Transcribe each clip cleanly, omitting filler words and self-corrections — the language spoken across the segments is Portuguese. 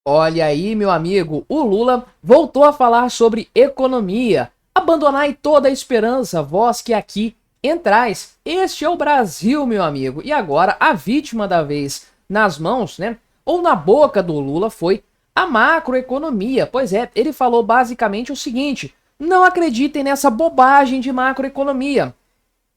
Olha aí, meu amigo, o Lula voltou a falar sobre economia. Abandonai toda a esperança, vós que aqui entrais. Este é o Brasil, meu amigo. E agora, a vítima da vez nas mãos, né, ou na boca do Lula foi a macroeconomia. Pois é, ele falou basicamente o seguinte: não acreditem nessa bobagem de macroeconomia.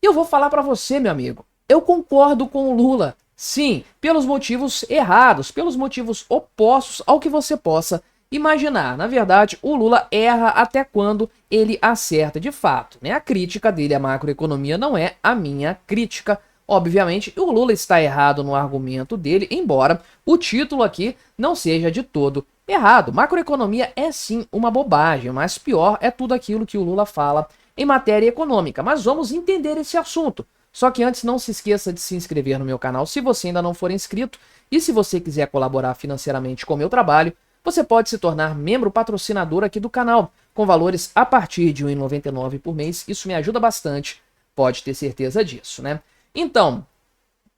E eu vou falar para você, meu amigo. Eu concordo com o Lula. Sim, pelos motivos errados, pelos motivos opostos ao que você possa imaginar. Na verdade, o Lula erra até quando ele acerta de fato, né? A crítica dele à macroeconomia não é a minha crítica. Obviamente, o Lula está errado no argumento dele, embora o título aqui não seja de todo errado. Macroeconomia é sim uma bobagem, mas pior é tudo aquilo que o Lula fala em matéria econômica. Mas vamos entender esse assunto. Só que antes, não se esqueça de se inscrever no meu canal se você ainda não for inscrito. E se você quiser colaborar financeiramente com o meu trabalho, você pode se tornar membro patrocinador aqui do canal, com valores a partir de R$ 1,99 por mês. Isso me ajuda bastante, pode ter certeza disso, né? Então,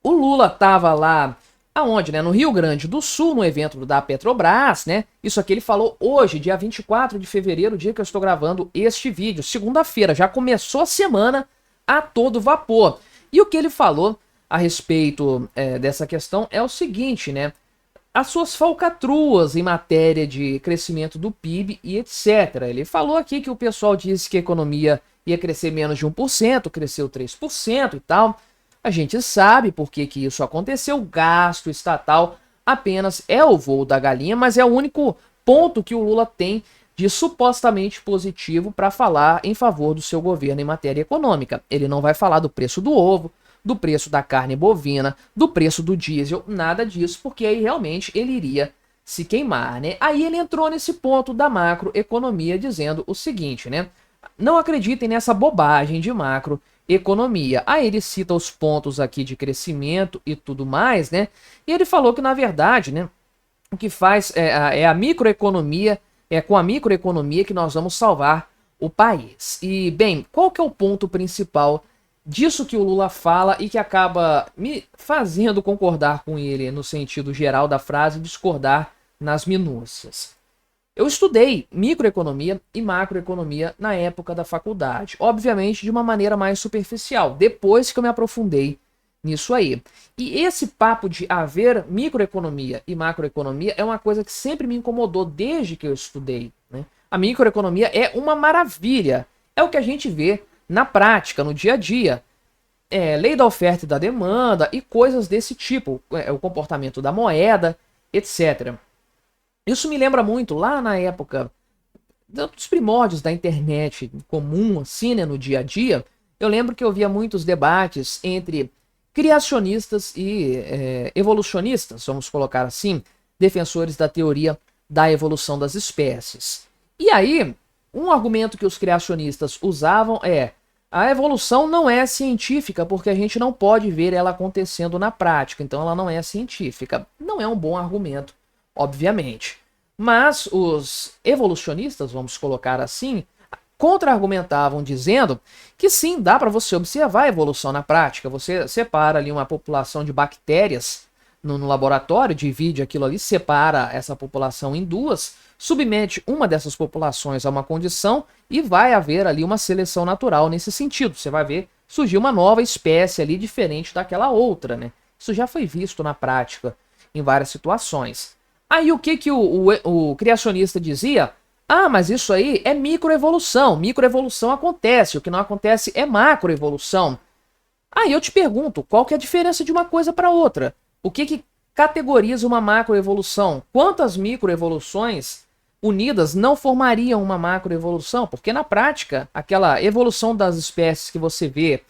o Lula estava lá, aonde, né? No Rio Grande do Sul, no evento da Petrobras, né? Isso aqui ele falou hoje, dia 24 de fevereiro, dia que eu estou gravando este vídeo. Segunda-feira, já começou a semana a todo vapor. E o que ele falou a respeito dessa questão é o seguinte, né? As suas falcatruas em matéria de crescimento do PIB e etc. Ele falou aqui que o pessoal disse que a economia ia crescer menos de 1%, cresceu 3% e tal. A gente sabe por que que isso aconteceu. O gasto estatal apenas é o voo da galinha, mas é o único ponto que o Lula tem de supostamente positivo para falar em favor do seu governo em matéria econômica. Ele não vai falar do preço do ovo, do preço da carne bovina, do preço do diesel, nada disso, porque aí realmente ele iria se queimar, né? Aí ele entrou nesse ponto da macroeconomia dizendo o seguinte, né? Não acreditem nessa bobagem de macroeconomia. Aí ele cita os pontos aqui de crescimento e tudo mais, né? E ele falou que, na verdade, né, o que faz é a microeconomia, é com a microeconomia que nós vamos salvar o país. E, bem, qual que é o ponto principal disso que o Lula fala e que acaba me fazendo concordar com ele no sentido geral da frase e discordar nas minúcias? Eu estudei microeconomia e macroeconomia na época da faculdade, obviamente de uma maneira mais superficial, depois que eu me aprofundei nisso aí. E esse papo de haver microeconomia e macroeconomia é uma coisa que sempre me incomodou desde que eu estudei, né? A microeconomia é uma maravilha, é o que a gente vê na prática, no dia a dia. Lei da oferta e da demanda e coisas desse tipo, o comportamento da moeda, etc. Isso me lembra muito lá na época dos primórdios da internet comum, assim, né, no dia a dia. Eu lembro que eu via muitos debates entre criacionistas e evolucionistas, vamos colocar assim, defensores da teoria da evolução das espécies. E aí, um argumento que os criacionistas usavam é: a evolução não é científica porque a gente não pode ver ela acontecendo na prática, então ela não é científica. Não é um bom argumento, obviamente. Mas os evolucionistas, vamos colocar assim, contra-argumentavam dizendo que sim, dá para você observar a evolução na prática. Você separa ali uma população de bactérias no laboratório, divide aquilo ali, separa essa população em duas, submete uma dessas populações a uma condição e vai haver ali uma seleção natural nesse sentido. Você vai ver surgir uma nova espécie ali diferente daquela outra, né? Isso já foi visto na prática em várias situações. Aí o que que o criacionista dizia? Ah, mas isso aí é microevolução. Microevolução acontece, o que não acontece é macroevolução. Aí eu te pergunto, qual que é a diferença de uma coisa para outra? O que que categoriza uma macroevolução? Quantas microevoluções unidas não formariam uma macroevolução? Porque na prática, aquela evolução das espécies que você vê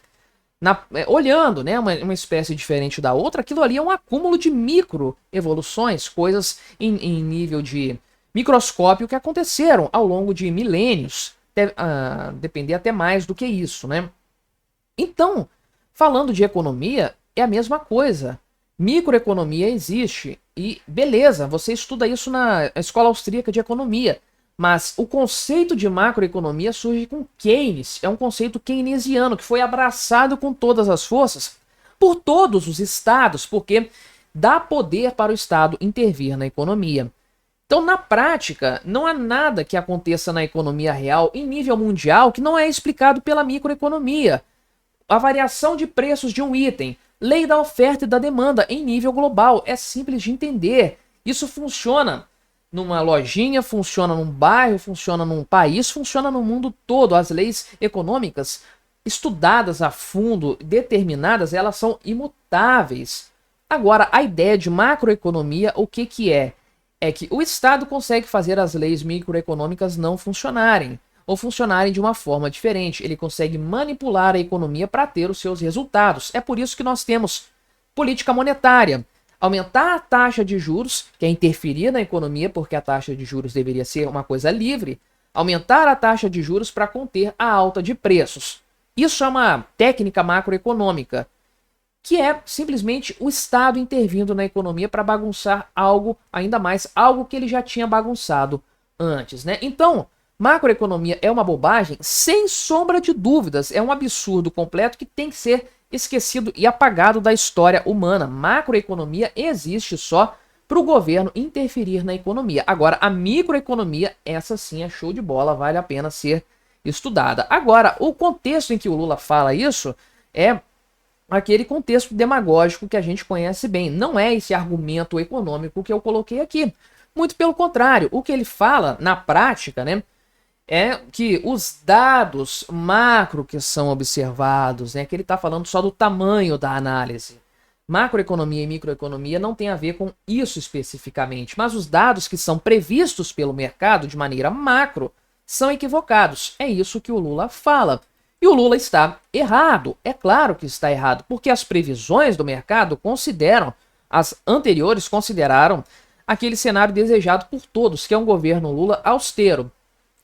olhando, né, uma espécie diferente da outra, aquilo ali é um acúmulo de microevoluções, coisas em nível de microscópio que aconteceram ao longo de milênios, depender até mais do que isso, né? Então, falando de economia, é a mesma coisa. Microeconomia existe e beleza, você estuda isso na Escola Austríaca de Economia, mas o conceito de macroeconomia surge com Keynes, é um conceito keynesiano que foi abraçado com todas as forças por todos os estados, porque dá poder para o Estado intervir na economia. Então, na prática, não há nada que aconteça na economia real em nível mundial que não é explicado pela microeconomia. A variação de preços de um item, lei da oferta e da demanda em nível global, é simples de entender. Isso funciona numa lojinha, funciona num bairro, funciona num país, funciona no mundo todo. As leis econômicas estudadas a fundo, determinadas, elas são imutáveis. Agora, a ideia de macroeconomia, o que que é? É que o Estado consegue fazer as leis microeconômicas não funcionarem, ou funcionarem de uma forma diferente. Ele consegue manipular a economia para ter os seus resultados. É por isso que nós temos política monetária. Aumentar a taxa de juros, que é interferir na economia, porque a taxa de juros deveria ser uma coisa livre. Aumentar a taxa de juros para conter a alta de preços. Isso é uma técnica macroeconômica, que é simplesmente o Estado intervindo na economia para bagunçar algo ainda mais, algo que ele já tinha bagunçado antes, né? Então, macroeconomia é uma bobagem? Sem sombra de dúvidas, é um absurdo completo que tem que ser esquecido e apagado da história humana. Macroeconomia existe só para o governo interferir na economia. Agora, a microeconomia, essa sim é show de bola, vale a pena ser estudada. Agora, o contexto em que o Lula fala isso é aquele contexto demagógico que a gente conhece bem. Não é esse argumento econômico que eu coloquei aqui. Muito pelo contrário, o que ele fala na prática, né, é que os dados macro que são observados, né, que ele está falando só do tamanho da análise. Macroeconomia e microeconomia não tem a ver com isso especificamente, mas os dados que são previstos pelo mercado de maneira macro são equivocados. É isso que o Lula fala. E o Lula está errado. É claro que está errado, porque as previsões do mercado consideram, as anteriores consideraram aquele cenário desejado por todos, que é um governo Lula austero.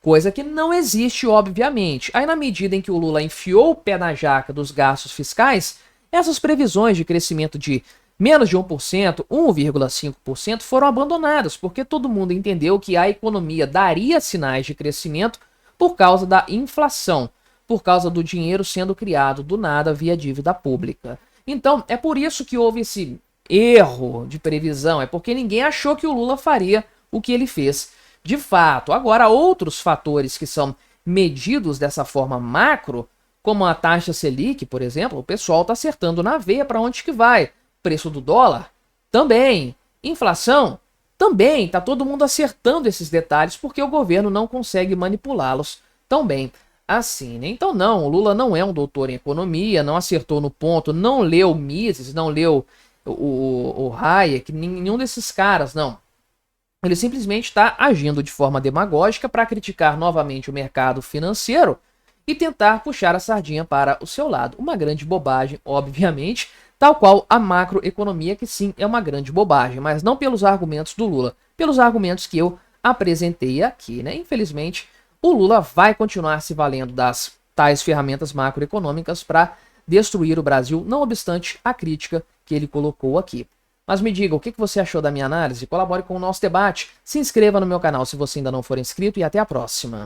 Coisa que não existe, obviamente. Aí, na medida em que o Lula enfiou o pé na jaca dos gastos fiscais, essas previsões de crescimento de menos de 1%, 1,5% foram abandonadas, porque todo mundo entendeu que a economia daria sinais de crescimento por causa da inflação, por causa do dinheiro sendo criado do nada via dívida pública. Então, é por isso que houve esse erro de previsão, é porque ninguém achou que o Lula faria o que ele fez. De fato, agora outros fatores que são medidos dessa forma macro, como a taxa Selic, por exemplo, o pessoal está acertando na veia para onde que vai. Preço do dólar? Também. Inflação? Também. Está todo mundo acertando esses detalhes porque o governo não consegue manipulá-los tão bem assim, né? Então não, o Lula não é um doutor em economia, não acertou no ponto, não leu Mises, não leu o Hayek, nenhum desses caras, não. Ele simplesmente está agindo de forma demagógica para criticar novamente o mercado financeiro e tentar puxar a sardinha para o seu lado. Uma grande bobagem, obviamente, tal qual a macroeconomia, que sim é uma grande bobagem, mas não pelos argumentos do Lula, pelos argumentos que eu apresentei aqui, né? Infelizmente, o Lula vai continuar se valendo das tais ferramentas macroeconômicas para destruir o Brasil, não obstante a crítica que ele colocou aqui. Mas me diga, o que você achou da minha análise? Colabore com o nosso debate, se inscreva no meu canal se você ainda não for inscrito e até a próxima.